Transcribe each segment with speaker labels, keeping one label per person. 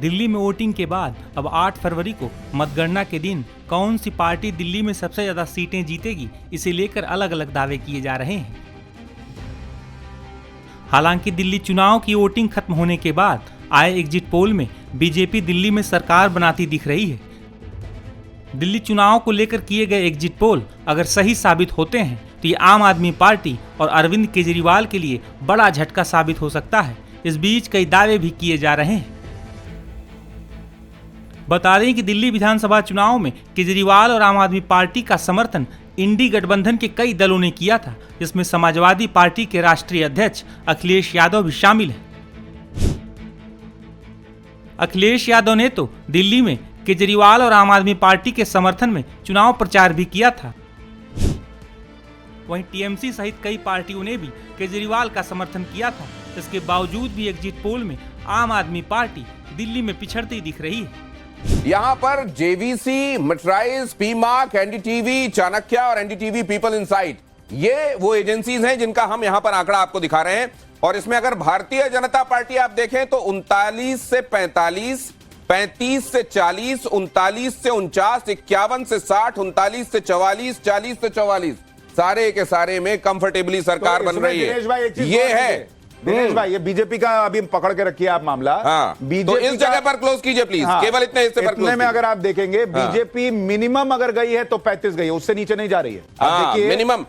Speaker 1: दिल्ली में वोटिंग के बाद अब 8 फरवरी को मतगणना के दिन कौन सी पार्टी दिल्ली में सबसे ज्यादा सीटें जीतेगी, इसे लेकर अलग अलग दावे किए जा रहे हैं। हालांकि दिल्ली चुनाव की वोटिंग खत्म होने के बाद आए एग्जिट पोल में बीजेपी दिल्ली में सरकार बनाती दिख रही है। दिल्ली चुनाव को लेकर किए गए एग्जिट पोल अगर सही साबित होते हैं तो ये आम आदमी पार्टी और अरविंद केजरीवाल के लिए बड़ा झटका साबित हो सकता है। इस बीच कई दावे भी किए जा रहे हैं। बता दें कि दिल्ली विधानसभा चुनाव में केजरीवाल और आम आदमी पार्टी का समर्थन इंडी गठबंधन के कई दलों ने किया था, जिसमें समाजवादी पार्टी के राष्ट्रीय अध्यक्ष अखिलेश यादव भी शामिल हैं। अखिलेश यादव ने तो दिल्ली में केजरीवाल और आम आदमी पार्टी के समर्थन में चुनाव प्रचार भी किया था। वहीं टीएमसी सहित कई पार्टियों ने भी केजरीवाल का समर्थन किया था। इसके बावजूद भी एग्जिट पोल में आम आदमी पार्टी दिल्ली में पिछड़ती दिख रही है।
Speaker 2: यहां पर जेवीसी, मटराइज, पीमार्क, एनडीटीवी, चाणक्य और एनडीटीवी पीपल इनसाइट, ये वो एजेंसीज हैं जिनका हम यहां पर आंकड़ा आपको दिखा रहे हैं। और इसमें अगर भारतीय जनता पार्टी आप देखें तो 39 से 45, 35 से 40, 39 से 49, 51 से 60, 39 से 44, 40 से 44, सारे के सारे में कंफर्टेबली सरकार बन रही है। ये है
Speaker 3: दिनेश भाई, ये बीजेपी का अभी पकड़ के रखिए आप मामला।
Speaker 2: हाँ, तो इस जगह पर क्लोज कीजिए प्लीज। हाँ, केवल इतने हिस्से पर क्लोज
Speaker 3: में अगर आप देखेंगे बीजेपी मिनिमम अगर गई है तो 35 गई है, उससे नीचे नहीं जा रही है।
Speaker 2: हाँ, मिनिमम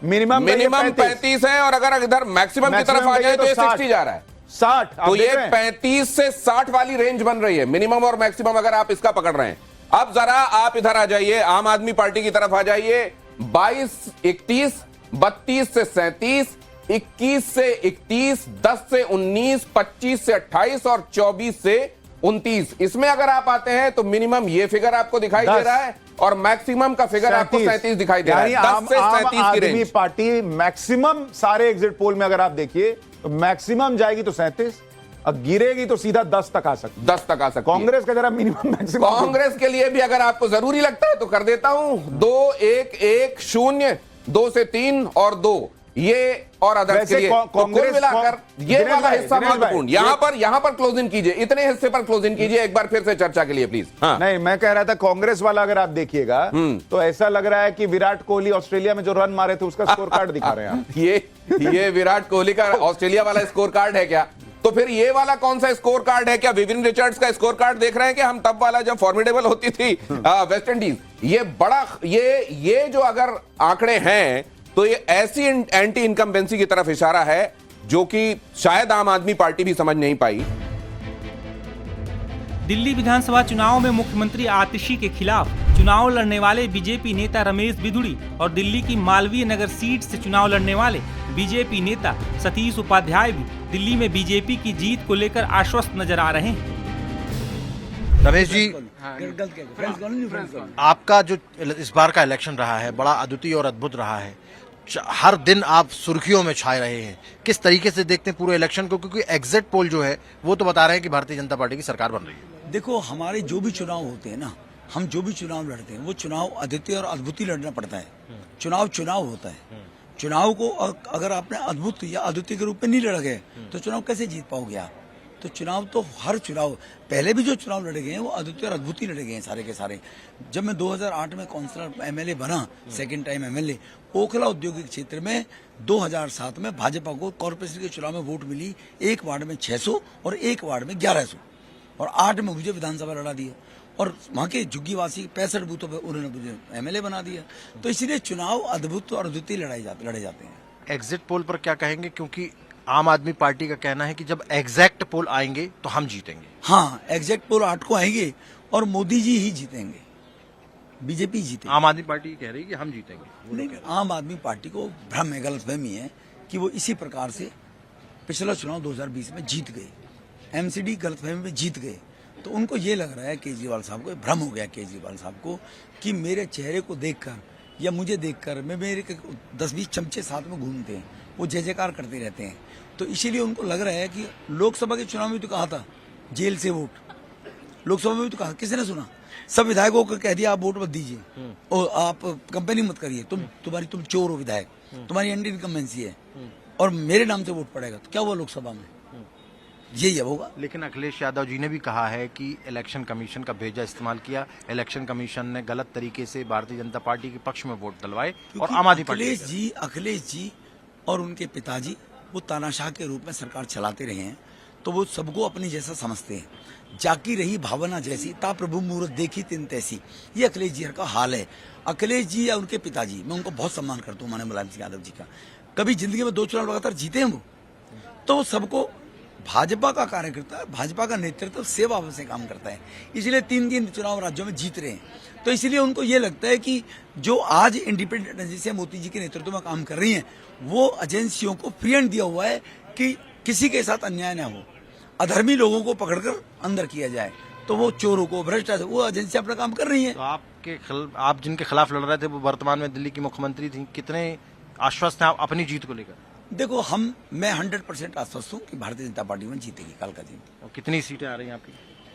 Speaker 2: 35 है और अगर इधर मैक्सिमम की तरफ आ जाए तो ये 60 जा रहा है।
Speaker 3: 60,
Speaker 2: तो ये 35 से 60 वाली रेंज बन रही है, मिनिमम और मैक्सिमम अगर आप इसका पकड़ रहे हैं। अब जरा आप इधर आ जाइए, आम आदमी पार्टी की तरफ आ जाइए। 22, 31, 32 से 37, 21 से 31, 10 से 19, 25 से 28 और 24 से 29, इसमें अगर आप आते हैं तो मिनिमम ये फिगर आपको दिखाई दे रहा है और मैक्सिमम का फिगर आपको 37 दिखाई दे रहा है। 10 से 37 की रेंज
Speaker 3: पार्टी मैक्सिमम सारे एग्जिट पोल में अगर आप देखिए तो मैक्सिमम जाएगी तो 37, अब गिरेगी तो सीधा 10 तक आ सकती,
Speaker 2: 10 तक आ सकती।
Speaker 3: कांग्रेस का जरा मिनिमम मैक्सिमम,
Speaker 2: कांग्रेस के लिए भी अगर आपको जरूरी लगता है तो कर देता हूं। 2, 1, 1, 0, 2 से 3 और 2, ये और अदर्स के लिए तो कुल मिलाकर ये वाला हिस्सा महत्वपूर्ण। यहां पर क्लोज इन कीजिए, इतने हिस्से पर क्लोज इन कीजिए एक बार फिर से चर्चा के लिए प्लीज। हाँ।
Speaker 3: नहीं, मैं कह रहा था कांग्रेस वाला अगर आप देखिएगा तो ऐसा लग रहा है कि विराट कोहली ऑस्ट्रेलिया में जो रन मारे थे उसका स्कोर कार्ड दिखा रहे हैं।
Speaker 2: ये विराट कोहली का ऑस्ट्रेलिया वाला स्कोर कार्ड है क्या? तो फिर ये वाला कौन सा स्कोर कार्ड है? क्या विविन रिचर्ड्स का स्कोर कार्ड देख रहे हैं कि हम तब वाला जब फॉर्मिडेबल होती थी वेस्ट इंडीज? ये बड़ा ये जो अगर आंकड़े हैं तो ये ऐसी एंटी इनकम्बेंसी की तरफ इशारा है जो कि शायद आम आदमी पार्टी भी समझ नहीं पाई।
Speaker 1: दिल्ली विधानसभा चुनाव में मुख्यमंत्री आतिशी के खिलाफ चुनाव लड़ने वाले बीजेपी नेता रमेश बिधुड़ी और दिल्ली की मालवीय नगर सीट से चुनाव लड़ने वाले बीजेपी नेता सतीश उपाध्याय भी दिल्ली में बीजेपी की जीत को लेकर आश्वस्त नजर आ रहे हैं।
Speaker 4: रमेश जी, आपका जो इस बार का इलेक्शन रहा है बड़ा अद्वितीय और अद्भुत रहा है। हर दिन आप सुर्खियों में छाए रहे हैं। किस तरीके से देखते हैं पूरे इलेक्शन को, क्योंकि एग्जिट पोल जो है वो तो बता रहे हैं कि भारतीय जनता पार्टी की सरकार बन रही है।
Speaker 5: देखो, हमारे जो भी चुनाव होते हैं ना, हम जो भी चुनाव लड़ते हैं वो चुनाव अद्वितीय और अद्भुत ही लड़ना पड़ता है। चुनाव होता है। चुनाव को अगर आपने अद्भुत या अद्वितीय के रूप में नहीं लड़ गए तो चुनाव कैसे जीत पाओगे आप? तो चुनाव तो हर चुनाव, पहले भी जो चुनाव लड़े गए हैं वो अद्वितीय और अद्भुत ही लड़े गए हैं सारे के सारे। जब मैं 2008 में काउंसलर एमएलए बना, सेकंड टाइम एमएलए, ओखला औद्योगिक क्षेत्र में 2007 में भाजपा को कॉर्पोरेशन के चुनाव में वोट मिली। एक वार्ड में 600 और एक वार्ड में 1100 और 8 में मुझे विधानसभा लड़ा दिया और वहाँ के झुग्गीवासी 65 बूथों पर उन्होंने मुझे एमएलए बना दिया। तो इसीलिए चुनाव अद्भुत और अद्वितीय लड़े जाते हैं।
Speaker 4: एग्जिट पोल पर क्या कहेंगे, क्योंकि आम आदमी पार्टी का कहना है कि जब एग्जैक्ट पोल आएंगे तो हम जीतेंगे।
Speaker 5: हाँ, एग्जैक्ट पोल 8 को आएंगे और मोदी जी ही जीतेंगे, बीजेपी जीतेगी।
Speaker 4: आम आदमी पार्टी कह रही है कि हम जीतेंगे।
Speaker 5: नहीं, आम आदमी पार्टी को भ्रम है, गलतफहमी है कि वो इसी प्रकार से पिछला चुनाव 2020 में जीत गए, एमसीडी गलतफहमी में जीत गए। तो उनको ये लग रहा है केजरीवाल साहब को, भ्रम हो गया केजरीवाल साहब को कि मेरे चेहरे को देखकर या मुझे देखकर मेरे 10-20 चमचे साथ में घूमते हैं, वो जय जयकार करते रहते हैं। तो इसीलिए उनको लग रहा है कि लोकसभा के चुनाव में तो कहा था जेल से वोट, लोकसभा में भी तो कहा, किसी ने सुना? सब विधायकों को कह दिया आप वोट मत दीजिए और आप कंपेनिंग मत करिए, तुम चोर हो विधायक, तुम्हारी एंटी इनकम्बेंसी है और मेरे नाम से वोट पड़ेगा। तो क्या हुआ लोकसभा में? यही अब होगा।
Speaker 4: लेकिन अखिलेश यादव जी ने भी कहा है कि इलेक्शन कमीशन का भेजा इस्तेमाल किया, इलेक्शन कमीशन ने गलत तरीके से भारतीय जनता पार्टी के पक्ष में वोट डलवाए और आम आदमी पार्टी
Speaker 5: अखिलेश जी और उनके पिताजी वो तानाशाह के रूप में सरकार चलाते रहे हैं, तो वो सबको अपनी जैसा समझते हैं। जाकी रही भावना जैसी, ता प्रभु मूरत देखी तिन तैसी, ये अखिलेश जी का हाल है। अखिलेश जी या उनके पिताजी, मैं उनको बहुत सम्मान करता हूँ, माननीय मुलायम सिंह यादव जी का। कभी जिंदगी में 2 चुनाव लगातार जीते हैं वो, तो वो सबको भाजपा का कार्यकर्ता, भाजपा का नेतृत्व सेवा से काम करता है, इसलिए 3 चुनाव राज्यों में जीत रहे हैं। तो इसलिए उनको ये लगता है कि जो आज इंडिपेंडेंट एजेंसियां मोदी जी के नेतृत्व में काम कर रही हैं, वो एजेंसियों को फ्री हैंड दिया हुआ है कि किसी के साथ अन्याय न हो, अधर्मी लोगों को पकड़कर अंदर किया जाए, तो वो चोरों को, भ्रष्टाचार, वो एजेंसियां अपना काम कर रही हैं।
Speaker 4: तो आप जिनके खिलाफ लड़ रहे थे वो वर्तमान में दिल्ली की मुख्यमंत्री थी, कितने आश्वस्त हैं आप अपनी जीत को लेकर?
Speaker 5: देखो, मैं 100% आश्वस्त हूँ कि भारतीय जनता पार्टी में जीतेगी कल का दिन।
Speaker 4: और कितनी सीटें आ रही हैं आपकी?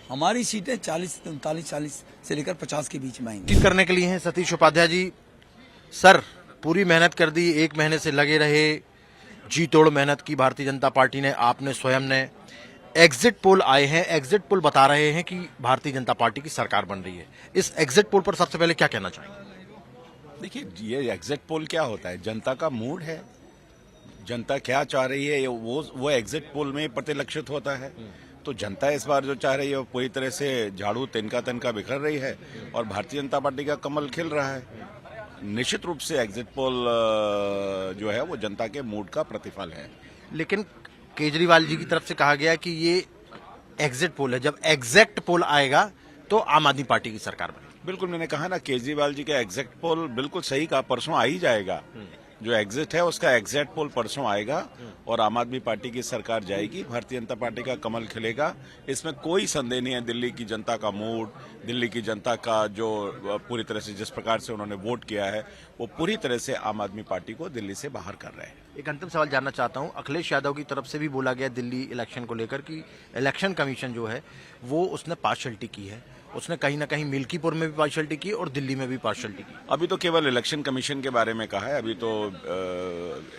Speaker 5: हमारी सीटें 40 से लेकर 50 के बीच में आएंगी।
Speaker 4: करने के लिए हैं सतीश उपाध्याय जी। सर, पूरी मेहनत कर दी, 1 महीने से लगे रहे, जी तोड़ मेहनत की भारतीय जनता पार्टी ने, आपने स्वयं ने। एग्जिट पोल आए हैं, एग्जिट पोल बता रहे हैं कि भारतीय जनता पार्टी की सरकार बन रही है। इस एग्जिट पोल पर सबसे पहले क्या कहना चाहेंगे?
Speaker 6: देखिए, ये एग्जिट पोल क्या होता है? जनता का मूड है, जनता क्या चाह रही है वो एग्जिट पोल में प्रतिलक्षित होता है। तो जनता इस बार जो चाह रही है वो पूरी तरह से झाड़ू तिनका बिखर रही है और भारतीय जनता पार्टी का कमल खिल रहा है। निश्चित रूप से एग्जिट पोल जो है वो जनता के मूड का प्रतिफल है।
Speaker 4: लेकिन केजरीवाल जी की तरफ से कहा गया कि ये एग्जिट पोल है, जब एग्जैक्ट पोल आएगा तो आम आदमी पार्टी की सरकार बनेगी।
Speaker 6: बिल्कुल, मैंने कहा ना, केजरीवाल जी का एग्जैक्ट पोल बिल्कुल सही कहा, परसों आ ही जाएगा। जो एग्जिट है उसका एग्जैक्ट पोल परसों आएगा और आम आदमी पार्टी की सरकार जाएगी, भारतीय जनता पार्टी का कमल खिलेगा। इसमें कोई संदेह नहीं है। दिल्ली की जनता का मूड, दिल्ली की जनता का जो पूरी तरह से जिस प्रकार से उन्होंने वोट किया है, वो पूरी तरह से आम आदमी पार्टी को दिल्ली से बाहर कर रहे हैं।
Speaker 4: एक अंतिम सवाल जानना चाहता हूं, अखिलेश यादव की तरफ से भी बोला गया दिल्ली इलेक्शन को लेकर कि इलेक्शन कमीशन जो है वो उसने पार्शलिटी की है, उसने कहीं ना कहीं मिल्कीपुर में भी पार्शलिटी की और दिल्ली में भी पार्शलिटी की।
Speaker 6: अभी तो केवल इलेक्शन कमीशन के बारे में कहा है, अभी तो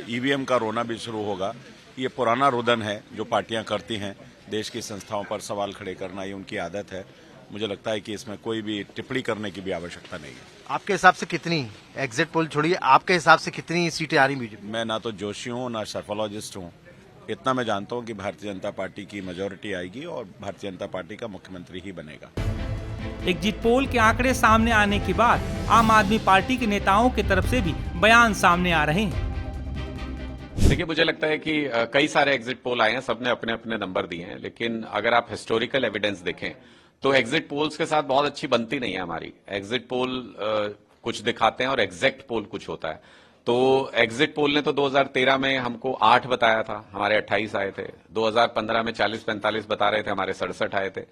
Speaker 6: ईवीएम का रोना भी शुरू होगा। ये पुराना रुदन है जो पार्टियां करती हैं, देश की संस्थाओं पर सवाल खड़े करना, ये उनकी आदत है। मुझे लगता है कि इसमें कोई भी टिप्पणी करने की भी आवश्यकता नहीं है।
Speaker 4: आपके हिसाब से कितनी, एग्जिट पोल छोड़िए, आपके हिसाब से कितनी सीटें आ रही बीजेपी?
Speaker 6: मैं ना तो जोशी हूँ ना सर्फोलॉजिस्ट हूँ, इतना मैं जानता हूँ कि भारतीय जनता पार्टी की मेजोरिटी आएगी और भारतीय जनता पार्टी का मुख्यमंत्री ही बनेगा।
Speaker 1: एग्जिट पोल के आंकड़े सामने आने के बाद आम आदमी पार्टी के नेताओं की तरफ से भी बयान सामने आ रहे हैं।
Speaker 7: देखिए, मुझे लगता है कि कई सारे एग्जिट पोल आए हैं, सबने अपने अपने नंबर दिए हैं, लेकिन अगर आप हिस्टोरिकल एविडेंस देखें तो एग्जिट पोल्स के साथ बहुत अच्छी बनती नहीं है हमारी। एग्जिट पोल कुछ दिखाते हैं और एग्जैक्ट पोल कुछ होता है। तो एग्जिट पोल ने तो 2013 में हमको 8 बताया था, हमारे 28 आए थे। 2015 में 40-45 बता रहे थे, हमारे 67 आए थे।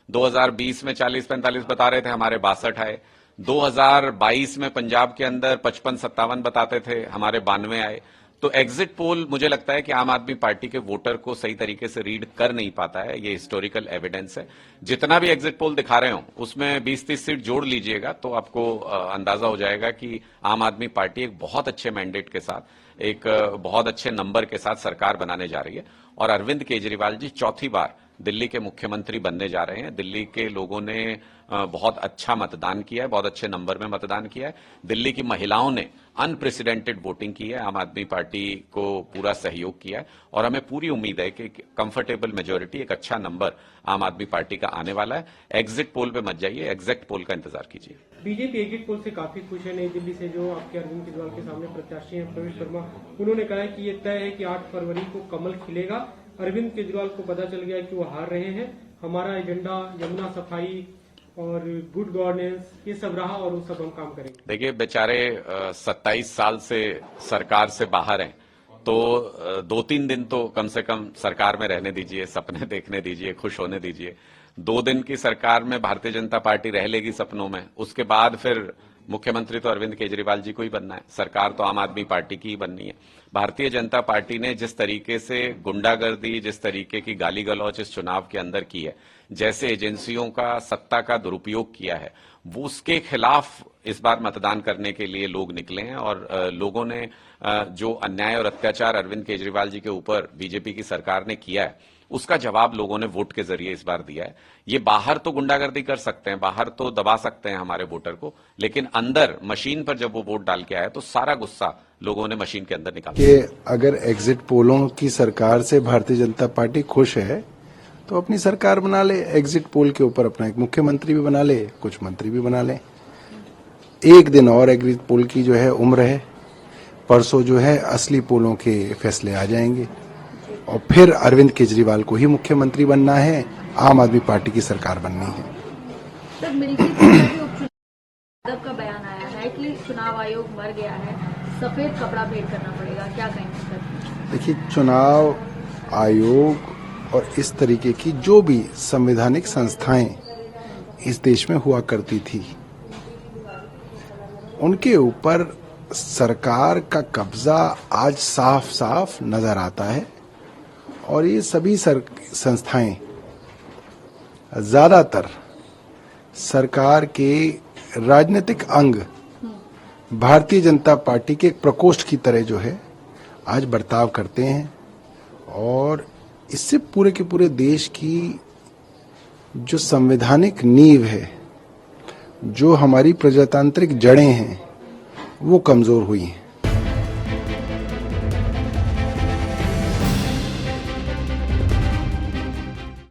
Speaker 7: 2020 में 40-45 बता रहे थे, हमारे 62 आए। 2022 में पंजाब के अंदर 55-57 बताते थे, हमारे 92 आए। तो एग्जिट पोल मुझे लगता है कि आम आदमी पार्टी के वोटर को सही तरीके से रीड कर नहीं पाता है, ये हिस्टोरिकल एविडेंस है। जितना भी एग्जिट पोल दिखा रहे हो उसमें 20-30 सीट जोड़ लीजिएगा तो आपको अंदाजा हो जाएगा कि आम आदमी पार्टी एक बहुत अच्छे मैंडेट के साथ, एक बहुत अच्छे नंबर के साथ सरकार बनाने जा रही है। और अरविंद केजरीवाल जी चौथी बार दिल्ली के मुख्यमंत्री बनने जा रहे हैं। दिल्ली के लोगों ने बहुत अच्छा मतदान किया है, बहुत अच्छे नंबर में मतदान किया है। दिल्ली की महिलाओं ने अनप्रेसिडेंटेड वोटिंग की है, आम आदमी पार्टी को पूरा सहयोग किया है और हमें पूरी उम्मीद है कि कंफर्टेबल मेजोरिटी, एक अच्छा नंबर आम आदमी पार्टी का आने वाला है। एग्जिट पोल पे मत जाइए, एग्जैक्ट पोल का इंतजार कीजिए।
Speaker 8: बीजेपी एग्जिट पोल से काफी खुश है। नई दिल्ली से जो आपके अरविंद केजरीवाल के सामने प्रत्याशी हैं प्रवेश वर्मा, उन्होंने कहा है कि ये तय है कि 8 फरवरी को कमल खिलेगा। अरविंद केजरीवाल को पता चल गया कि वो हार रहे हैं, हमारा एजेंडा यमुना सफाई और गुड गवर्नेंस ये सब रहा और वो सब हम काम करेंगे।
Speaker 7: देखिए, बेचारे 27 साल से सरकार से बाहर हैं, तो 2-3 दिन तो कम से कम सरकार में रहने दीजिए, सपने देखने दीजिए, खुश होने दीजिए। 2 दिन की सरकार में भारतीय जनता पार्टी रह लेगी सपनों में, उसके बाद फिर मुख्यमंत्री तो अरविंद केजरीवाल जी को ही बनना है, सरकार तो आम आदमी पार्टी की ही बननी है। भारतीय जनता पार्टी ने जिस तरीके से गुंडागर्दी, जिस तरीके की गाली गलौच इस चुनाव के अंदर की है, जैसे एजेंसियों का सत्ता का दुरुपयोग किया है, वो उसके खिलाफ इस बार मतदान करने के लिए लोग निकले हैं। और लोगों ने जो अन्याय और अत्याचार अरविंद केजरीवाल जी के ऊपर बीजेपी की सरकार ने किया है, उसका जवाब लोगों ने वोट के जरिए इस बार दिया है। ये बाहर तो गुंडागर्दी कर सकते हैं, बाहर तो दबा सकते हैं हमारे वोटर को, लेकिन अंदर मशीन पर जब वो वोट डाल के आया तो सारा गुस्सा लोगों ने मशीन के अंदर निकाला।
Speaker 9: कि अगर एग्जिट पोलों की सरकार से भारतीय जनता पार्टी खुश है तो अपनी सरकार बना ले, एग्जिट पोल के ऊपर अपना एक मुख्यमंत्री भी बना ले, कुछ मंत्री भी बना ले। एक दिन और एग्जिट पोल की जो है उम्र है, परसों जो है असली पोलों के फैसले आ जाएंगे और फिर अरविंद केजरीवाल को ही मुख्यमंत्री बनना है, आम आदमी पार्टी की सरकार बननी है।
Speaker 10: सर, मिल्की यादव का बयान आया है कि चुनाव आयोग मर गया है, सफेद कपड़ा भेंट करना पड़ेगा, क्या कहेंगे सर?
Speaker 9: देखिए, चुनाव आयोग और इस तरीके की जो भी संवैधानिक संस्थाएं इस देश में हुआ करती थी, उनके ऊपर सरकार का कब्जा आज साफ साफ नजर आता है और ये सभी संस्थाएं ज्यादातर सरकार के राजनीतिक अंग भारतीय जनता पार्टी के एक प्रकोष्ठ की तरह जो है आज बर्ताव करते हैं और इससे पूरे के पूरे देश की जो संवैधानिक नींव है, जो हमारी प्रजातांत्रिक जड़ें हैं, वो कमजोर हुई हैं।